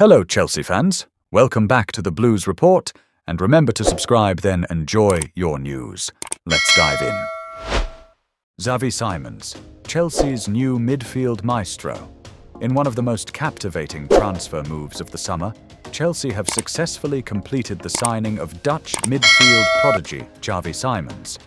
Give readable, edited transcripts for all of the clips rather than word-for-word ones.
Hello, Chelsea fans. Welcome back to the Blues Report, and remember to subscribe, then enjoy your news. Let's dive in. Xavi Simons, Chelsea's new midfield maestro. In one of the most captivating transfer moves of the summer, Chelsea have successfully completed the signing of Dutch midfield prodigy Javi Simons.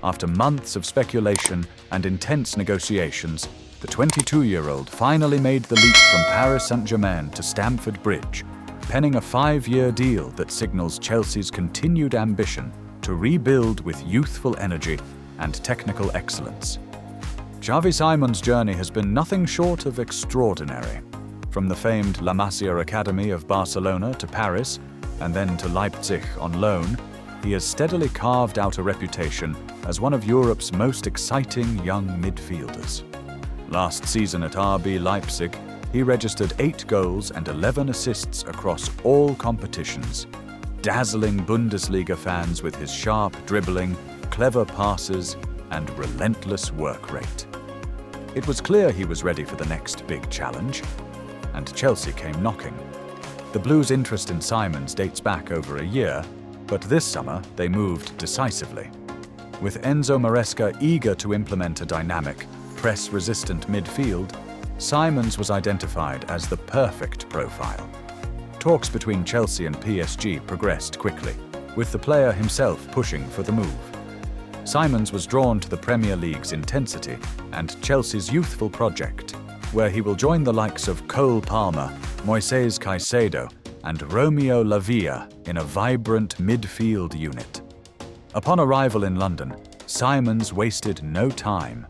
After months of speculation and intense negotiations, the 22-year-old finally made the leap from Paris Saint-Germain to Stamford Bridge, penning a 5-year deal that signals Chelsea's continued ambition to rebuild with youthful energy and technical excellence. Javi Simons' journey has been nothing short of extraordinary. From the famed La Masia Academy of Barcelona to Paris, and then to Leipzig on loan, he has steadily carved out a reputation as one of Europe's most exciting young midfielders. Last season at RB Leipzig, he registered 8 goals and 11 assists across all competitions, dazzling Bundesliga fans with his sharp dribbling, clever passes, and relentless work rate. It was clear he was ready for the next big challenge, and Chelsea came knocking. The Blues' interest in Simons dates back over a year, but this summer they moved decisively. With Enzo Maresca eager to implement a dynamic, press-resistant midfield, Simons was identified as the perfect profile. Talks between Chelsea and PSG progressed quickly, with the player himself pushing for the move. Simons was drawn to the Premier League's intensity and Chelsea's youthful project, where he will join the likes of Cole Palmer, Moises Caicedo, and Romeo Lavia in a vibrant midfield unit. Upon arrival in London, Simons wasted no time.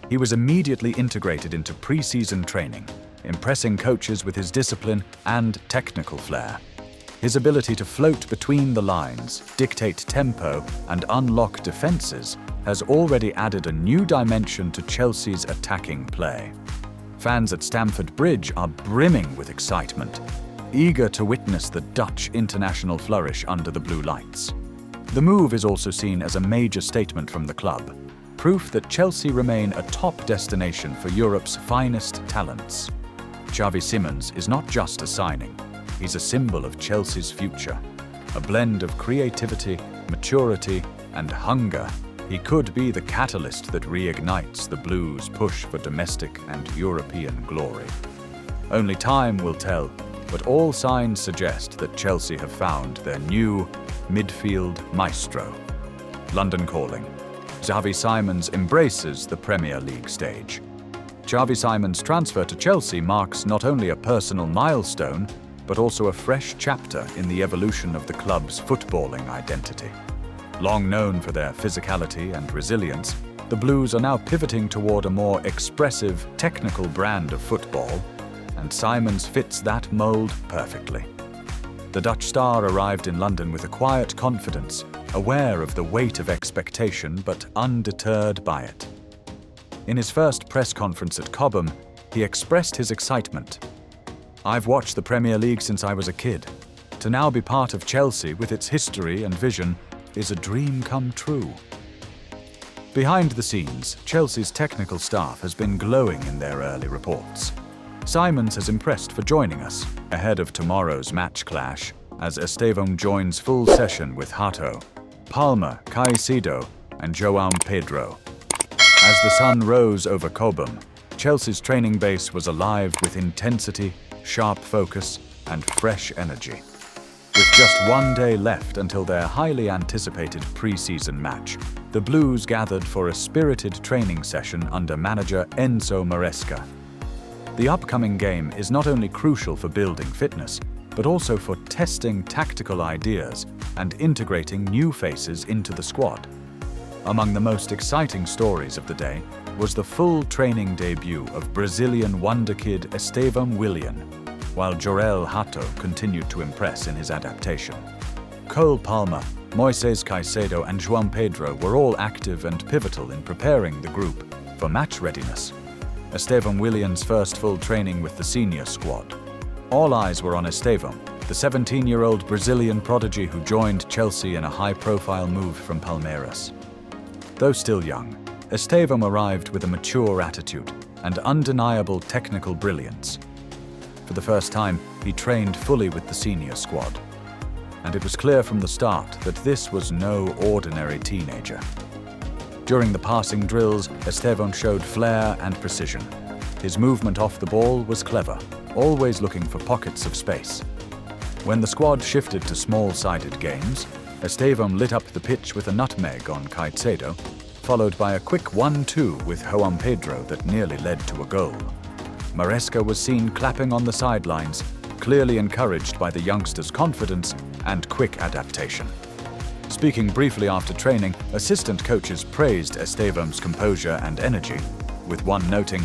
He was immediately integrated into pre-season training, impressing coaches with his discipline and technical flair. His ability to float between the lines, dictate tempo, and unlock defenses has already added a new dimension to Chelsea's attacking play. Fans at Stamford Bridge are brimming with excitement, eager to witness the Dutch international flourish under the blue lights. The move is also seen as a major statement from the club, proof that Chelsea remain a top destination for Europe's finest talents. Javi Simons is not just a signing, he's a symbol of Chelsea's future. A blend of creativity, maturity, and hunger, he could be the catalyst that reignites the Blues' push for domestic and European glory. Only time will tell, but all signs suggest that Chelsea have found their new midfield maestro. London calling. Xavi Simons embraces the Premier League stage. Javi Simons' transfer to Chelsea marks not only a personal milestone, but also a fresh chapter in the evolution of the club's footballing identity. Long known for their physicality and resilience, the Blues are now pivoting toward a more expressive, technical brand of football, and Simons fits that mold perfectly. The Dutch star arrived in London with a quiet confidence, aware of the weight of expectation but undeterred by it. In his first press conference at Cobham, he expressed his excitement. "I've watched the Premier League since I was a kid. To now be part of Chelsea with its history and vision is a dream come true." Behind the scenes, Chelsea's technical staff has been glowing in their early reports. Simons has impressed for joining us ahead of tomorrow's match clash, as Estevão joins full session with Hato, Palmer, Caicedo, and João Pedro. As the sun rose over Cobham, Chelsea's training base was alive with intensity, sharp focus, and fresh energy. With just one day left until their highly anticipated pre-season match, the Blues gathered for a spirited training session under manager Enzo Maresca. The upcoming game is not only crucial for building fitness, but also for testing tactical ideas and integrating new faces into the squad. Among the most exciting stories of the day was the full training debut of Brazilian wonderkid Estevão Willian, while Jorel Hato continued to impress in his adaptation. Cole Palmer, Moises Caicedo, and João Pedro were all active and pivotal in preparing the group for match readiness. Estevão Willian's first full training with the senior squad. All eyes were on Estevão, the 17-year-old Brazilian prodigy who joined Chelsea in a high-profile move from Palmeiras. Though still young, Estevão arrived with a mature attitude and undeniable technical brilliance. For the first time, he trained fully with the senior squad. And it was clear from the start that this was no ordinary teenager. During the passing drills, Esteban showed flair and precision. His movement off the ball was clever, always looking for pockets of space. When the squad shifted to small-sided games, Esteban lit up the pitch with a nutmeg on Caicedo, followed by a quick 1-2 with João Pedro that nearly led to a goal. Maresca was seen clapping on the sidelines, clearly encouraged by the youngster's confidence and quick adaptation. Speaking briefly after training, assistant coaches praised Esteban's composure and energy, with one noting,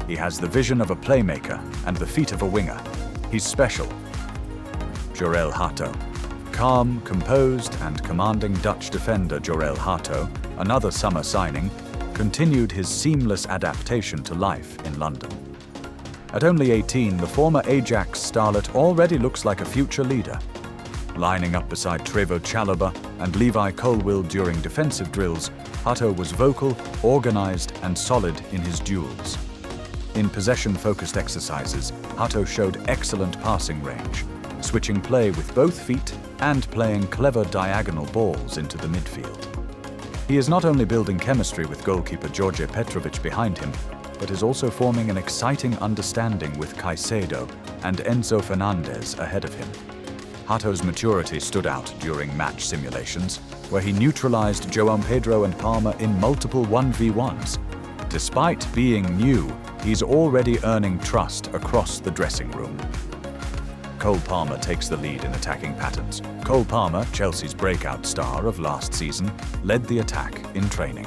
"He has the vision of a playmaker and the feet of a winger. He's special." Jorel Hato. Calm, composed and commanding Dutch defender Jorel Hato, another summer signing, continued his seamless adaptation to life in London. At only 18, the former Ajax starlet already looks like a future leader. Lining up beside Trevoh Chalobah and Levi Colwill during defensive drills, Hato was vocal, organized and solid in his duels. In possession-focused exercises, Hato showed excellent passing range, switching play with both feet and playing clever diagonal balls into the midfield. He is not only building chemistry with goalkeeper George Petrovic behind him, but is also forming an exciting understanding with Caicedo and Enzo Fernandez ahead of him. Hato's maturity stood out during match simulations, where he neutralized João Pedro and Palmer in multiple 1v1s. Despite being new, he's already earning trust across the dressing room. Cole Palmer takes the lead in attacking patterns. Cole Palmer, Chelsea's breakout star of last season, led the attack in training.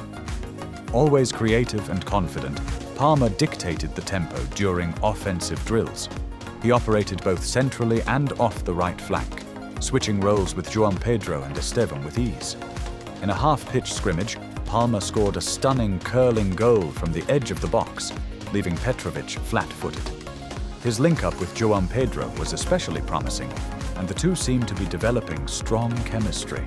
Always creative and confident, Palmer dictated the tempo during offensive drills. He operated both centrally and off the right flank, switching roles with João Pedro and Esteban with ease. In a half-pitch scrimmage, Palmer scored a stunning curling goal from the edge of the box, leaving Petrovic flat-footed. His link-up with João Pedro was especially promising, and the two seemed to be developing strong chemistry.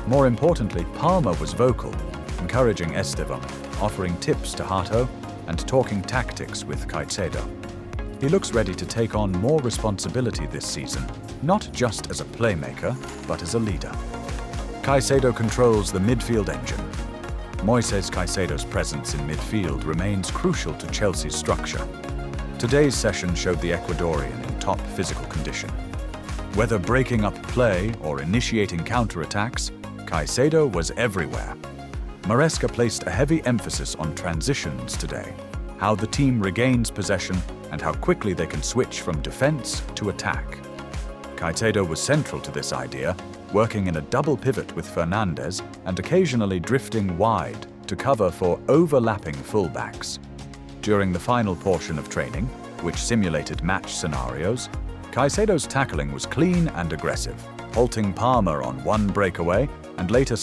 More importantly, Palmer was vocal, encouraging Esteban, offering tips to Hato, and talking tactics with Caicedo. He looks ready to take on more responsibility this season, not just as a playmaker, but as a leader. Caicedo controls the midfield engine. Moises Caicedo's presence in midfield remains crucial to Chelsea's structure. Today's session showed the Ecuadorian in top physical condition. Whether breaking up play or initiating counterattacks, Caicedo was everywhere. Maresca placed a heavy emphasis on transitions today, how the team regains possession and how quickly they can switch from defense to attack. Caicedo was central to this idea, working in a double pivot with Fernandez and occasionally drifting wide to cover for overlapping fullbacks. During the final portion of training, which simulated match scenarios, Caicedo's tackling was clean and aggressive, halting Palmer on one breakaway and later